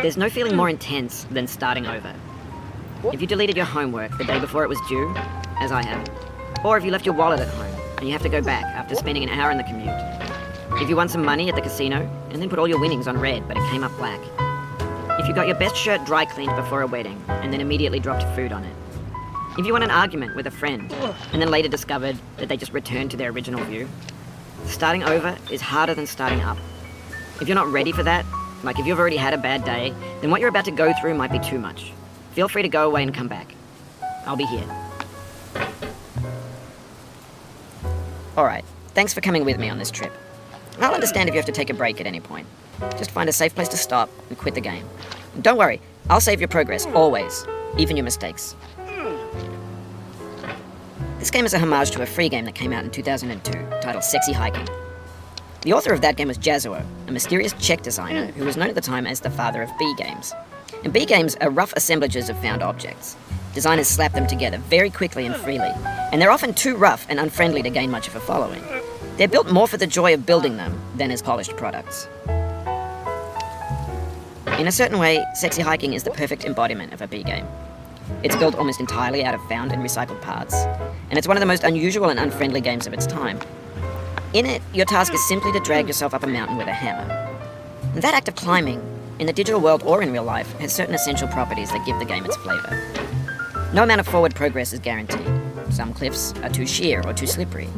There's no feeling more intense than starting over. If you deleted your homework the day before it was due, as I have, or if you left your wallet at home and you have to go back after spending an hour in the commute. If you won some money at the casino and then put all your winnings on red but it came up black. If you got your best shirt dry cleaned before a wedding and then immediately dropped food on it. If you won an argument with a friend and then later discovered that they just returned to their original view. Starting over is harder than starting up. If you're not ready for that, like if you've already had a bad day, then what you're about to go through might be too much. Feel free to go away and come back. I'll be here. Alright, thanks for coming with me on this trip. I'll understand if you have to take a break at any point. Just find a safe place to stop and quit the game. And don't worry, I'll save your progress, always. Even your mistakes. This game is a homage to a free game that came out in 2002, titled Sexy Hiking. The author of that game was Jazuo, a mysterious Czech designer who was known at the time as the father of B games. And B games are rough assemblages of found objects. Designers slap them together very quickly and freely, and they're often too rough and unfriendly to gain much of a following. They're built more for the joy of building them than as polished products. In a certain way, Sexy Hiking is the perfect embodiment of a B game. It's built almost entirely out of found and recycled parts, and it's one of the most unusual and unfriendly games of its time. In it, your task is simply to drag yourself up a mountain with a hammer. And that act of climbing, in the digital world or in real life, has certain essential properties that give the game its flavour. No amount of forward progress is guaranteed. Some cliffs are too sheer or too slippery,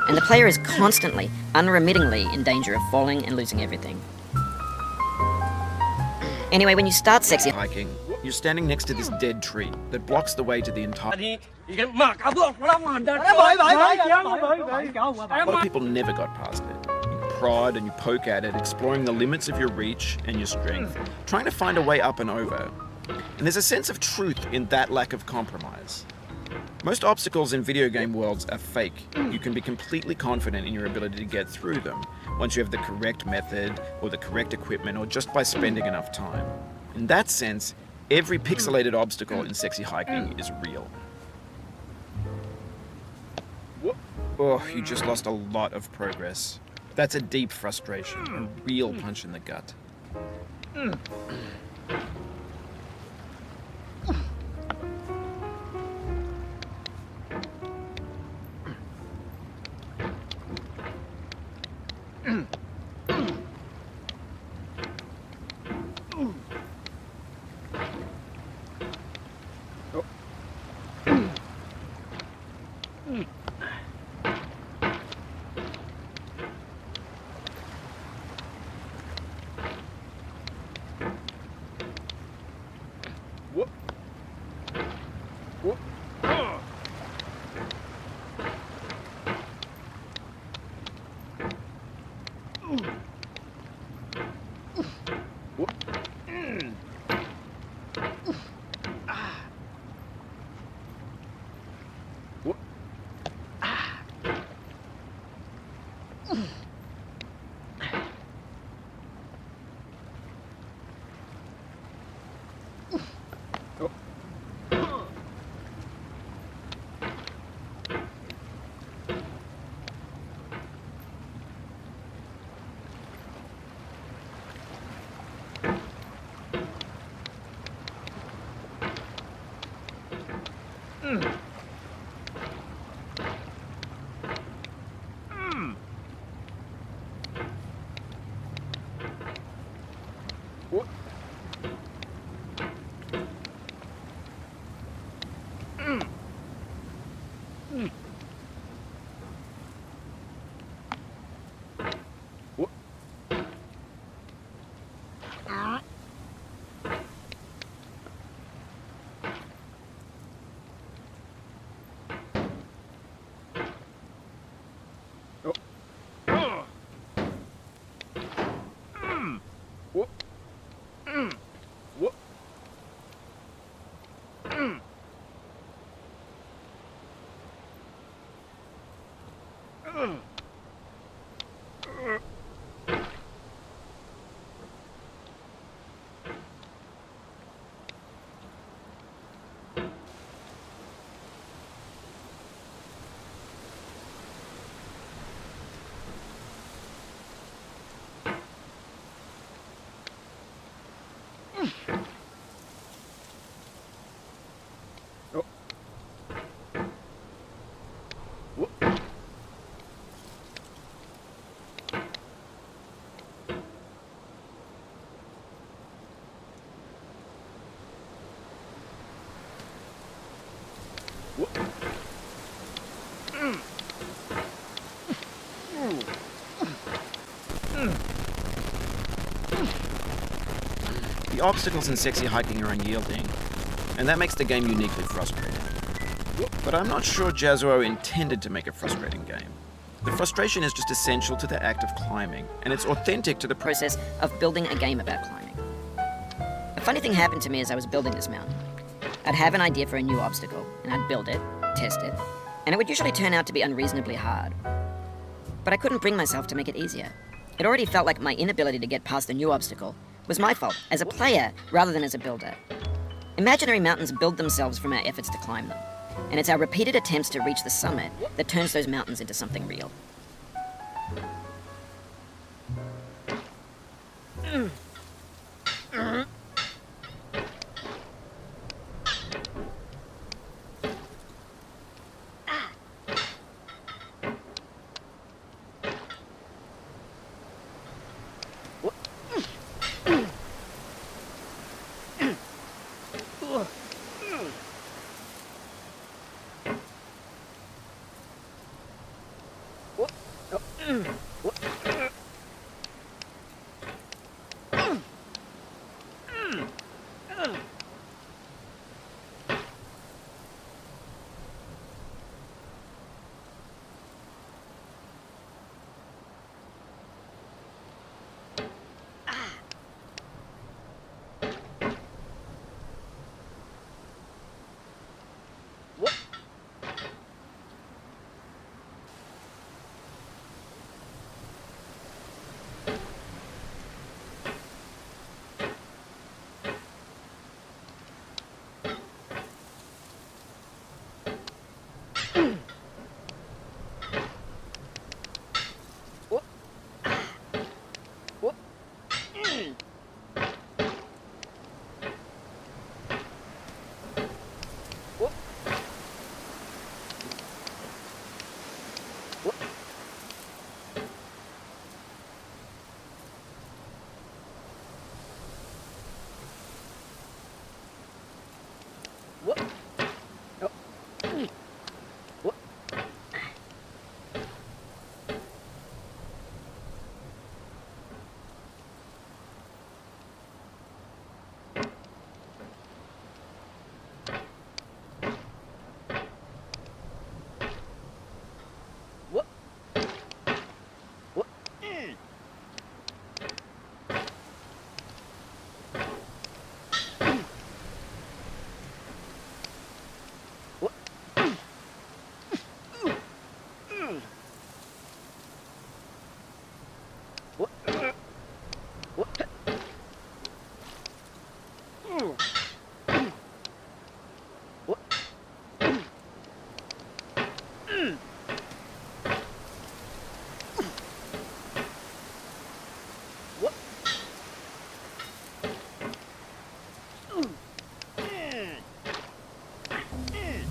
and the player is constantly, unremittingly in danger of falling and losing everything. Anyway, when you start Sexy Hiking, you're standing next to this dead tree that blocks the way to the entire... A lot of people never got past it. You prod and you poke at it, exploring the limits of your reach and your strength, trying to find a way up and over. And there's a sense of truth in that lack of compromise. Most obstacles in video game worlds are fake. You can be completely confident in your ability to get through them once you have the correct method or the correct equipment or just by spending enough time. In that sense, every pixelated obstacle in Sexy Hiking is real. Oh, you just lost a lot of progress. That's a deep frustration, a real punch in the gut. The obstacles in sexy hiking are unyielding, and that makes the game uniquely frustrating. But I'm not sure Jazuo intended to make a frustrating game. The frustration is just essential to the act of climbing, and it's authentic to the Process of building a game about climbing. A funny thing happened to me as I was building this mountain. I'd have an idea for a new obstacle, and I'd build it, test it, and it would usually turn out to be unreasonably hard. But I couldn't bring myself to make it easier. It already felt like my inability to get past the new obstacle was my fault as a player rather than as a builder. Imaginary mountains build themselves from our efforts to climb them, and it's our repeated attempts to reach the summit that turns those mountains into something real.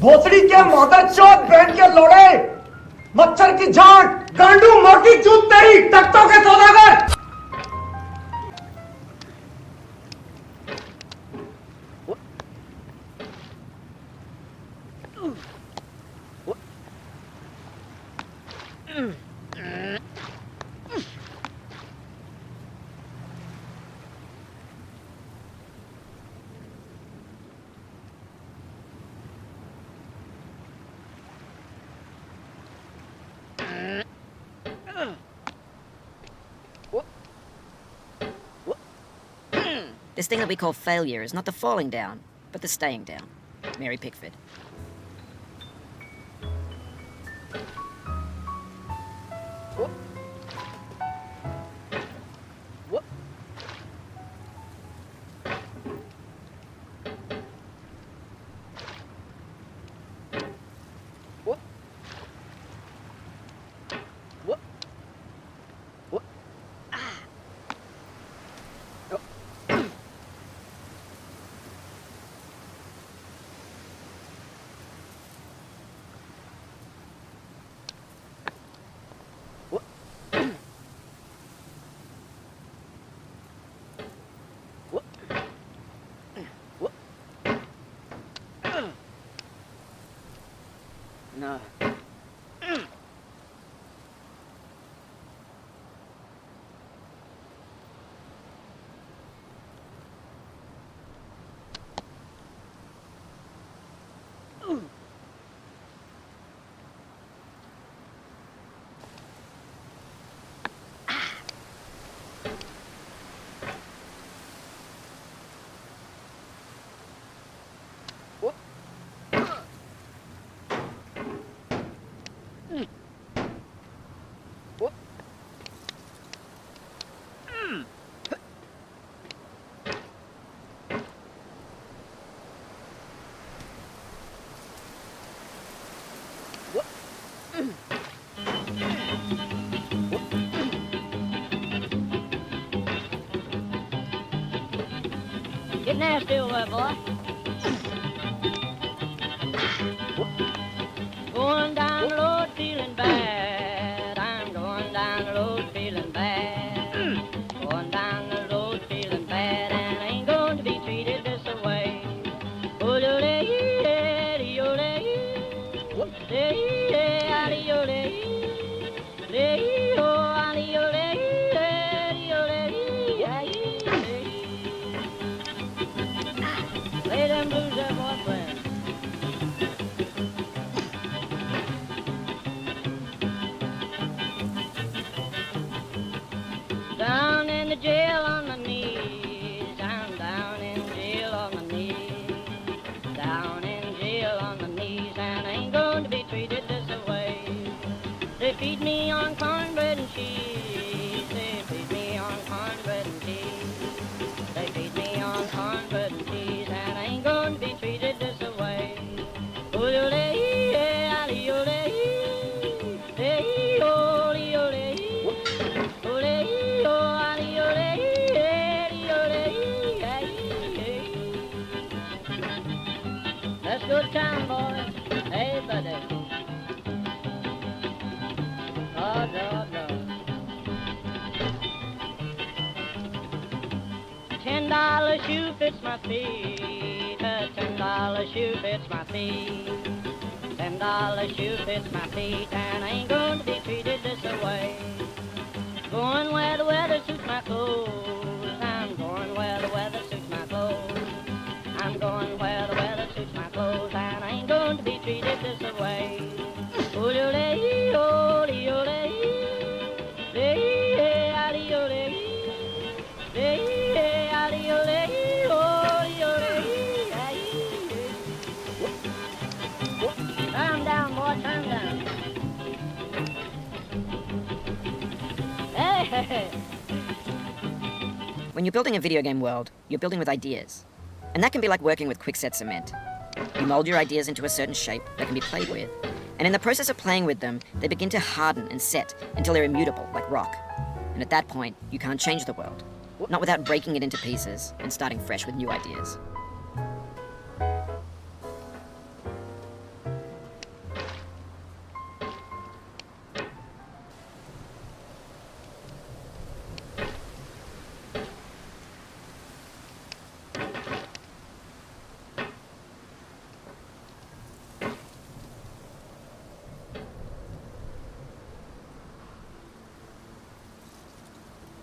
भोसड़ी के मदरचोद बहन के लोड़े मच्छर की झांट गांडू मोटी चूत तेरी तख्तों के सौदागर This thing that we call failure is not the falling down, but the staying down. Mary Pickford. No. Get nasty over there, boy. Going down the road feeling bad. I'm going down the road feeling bad. Going down the road feeling bad, and I ain't going to be treated this way. Oh, Play them blues there, boyfriend. Down in the jail on my knees. I'm down in jail on my knees. Down in jail on my knees, and I ain't going to be treated this way. They feed me on cornbread and cheese. They feed me on cornbread and cheese. They feed me on cornbread and cheese, and I ain't going to be treated this way. Let's go to town, boys. Hey, buddy. Oh, no, no. $10 shoe fits my feet. A $10 shoe fits my feet. $10 shoe fits my feet, and I ain't going to be treated this way. Going where the weather suits my clothes. I'm going where the weather suits my clothes. I'm going where the weather suits my clothes, and I ain't going to be treated this way. Turn down, boy, turn down. Hey! When you're building a video game world, you're building with ideas. And that can be like working with quickset cement. You mold your ideas into a certain shape that can be played with. And in the process of playing with them, they begin to harden and set until they're immutable, like rock. And at that point, you can't change the world. Not without breaking it into pieces and starting fresh with new ideas.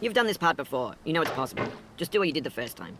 You've done this part before. You know it's possible. Just do what you did the first time.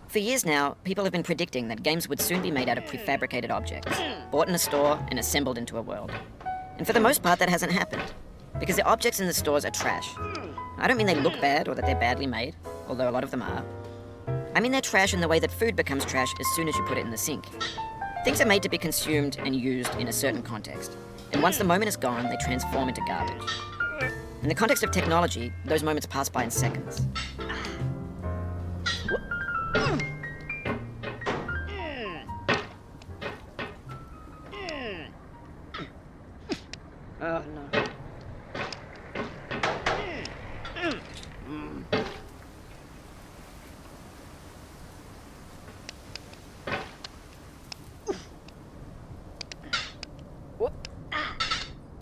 For years now, people have been predicting that games would soon be made out of prefabricated objects, bought in a store and assembled into a world. And for the most part, that hasn't happened, because the objects in the stores are trash. I don't mean they look bad or that they're badly made, although a lot of them are. I mean they're trash in the way that food becomes trash as soon as you put it in the sink. Things are made to be consumed and used in a certain context, and once the moment is gone, they transform into garbage. In the context of technology, those moments pass by in seconds. Oh, no.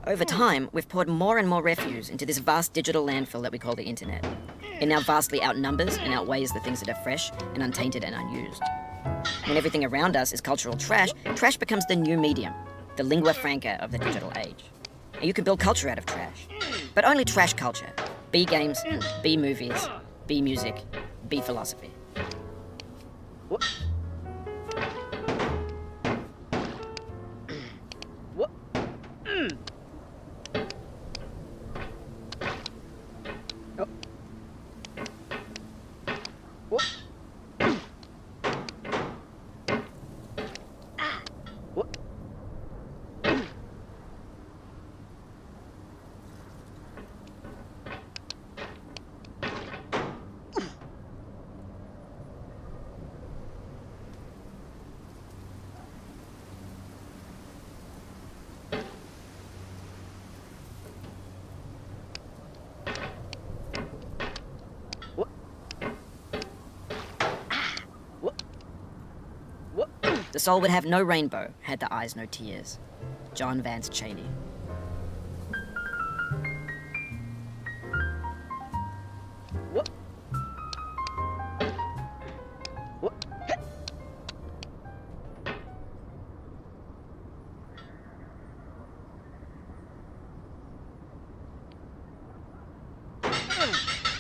Over time, we've poured more and more refuse into this vast digital landfill that we call the internet. It now vastly outnumbers and outweighs the things that are fresh and untainted and unused. When everything around us is cultural trash, trash becomes the new medium, the lingua franca of the digital age. And you can build culture out of trash, but only trash culture. B games, B movies, B music, B philosophy. The soul would have no rainbow, had the eyes no tears. John Vance Cheney.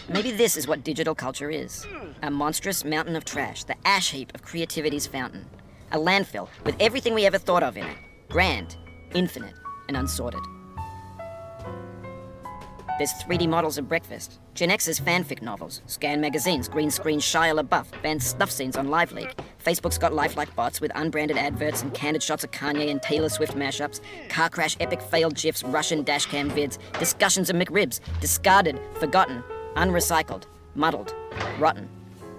Maybe this is what digital culture is. A monstrous mountain of trash, the ash heap of creativity's fountain. A landfill with everything we ever thought of in it. Grand, infinite, and unsorted. There's 3D models of breakfast, Gen X's fanfic novels, scan magazines, green screen Shia LaBeouf, banned snuff scenes on LiveLeak. Facebook's got lifelike bots with unbranded adverts and candid shots of Kanye and Taylor Swift mashups, car crash epic failed gifs, Russian dashcam vids, discussions of McRibs, discarded, forgotten, unrecycled, muddled, rotten,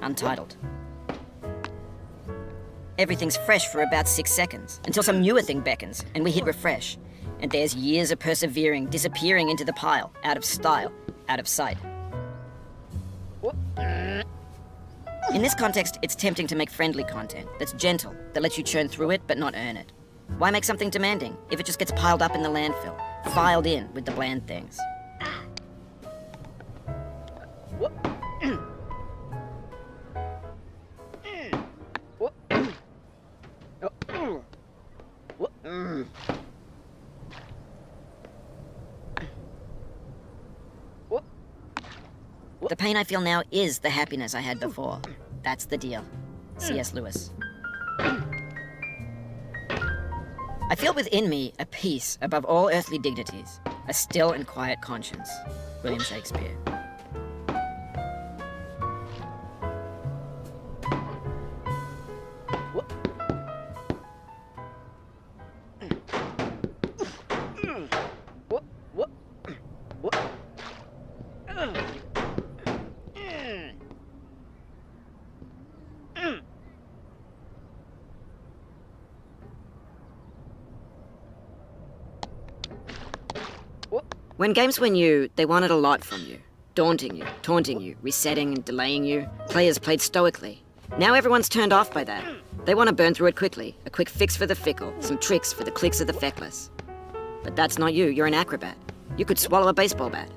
untitled. Everything's fresh for about 6 seconds, until some newer thing beckons, and we hit refresh. And there's years of persevering, disappearing into the pile, out of style, out of sight. In this context, it's tempting to make friendly content that's gentle, that lets you churn through it but not earn it. Why make something demanding if it just gets piled up in the landfill, filed in with the bland things? The pain I feel now is the happiness I had before. That's the deal. C.S. Lewis. I feel within me a peace above all earthly dignities, a still and quiet conscience. William Shakespeare. When games were new, they wanted a lot from you. Daunting you, taunting you, resetting and delaying you. Players played stoically. Now everyone's turned off by that. They want to burn through it quickly. A quick fix for the fickle, some tricks for the clicks of the feckless. But that's not you, you're an acrobat. You could swallow a baseball bat.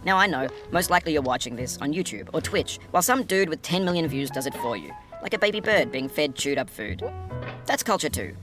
Now I know, most likely you're watching this on YouTube or Twitch, while some dude with 10 million views does it for you. Like a baby bird being fed chewed up food. That's culture too.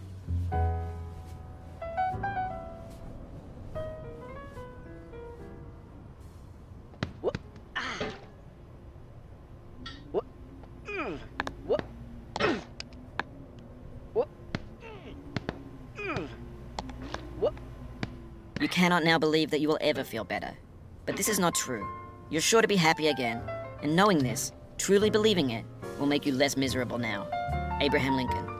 You cannot now believe that you will ever feel better. But this is not true. You're sure to be happy again, and knowing this, truly believing it, will make you less miserable now. Abraham Lincoln.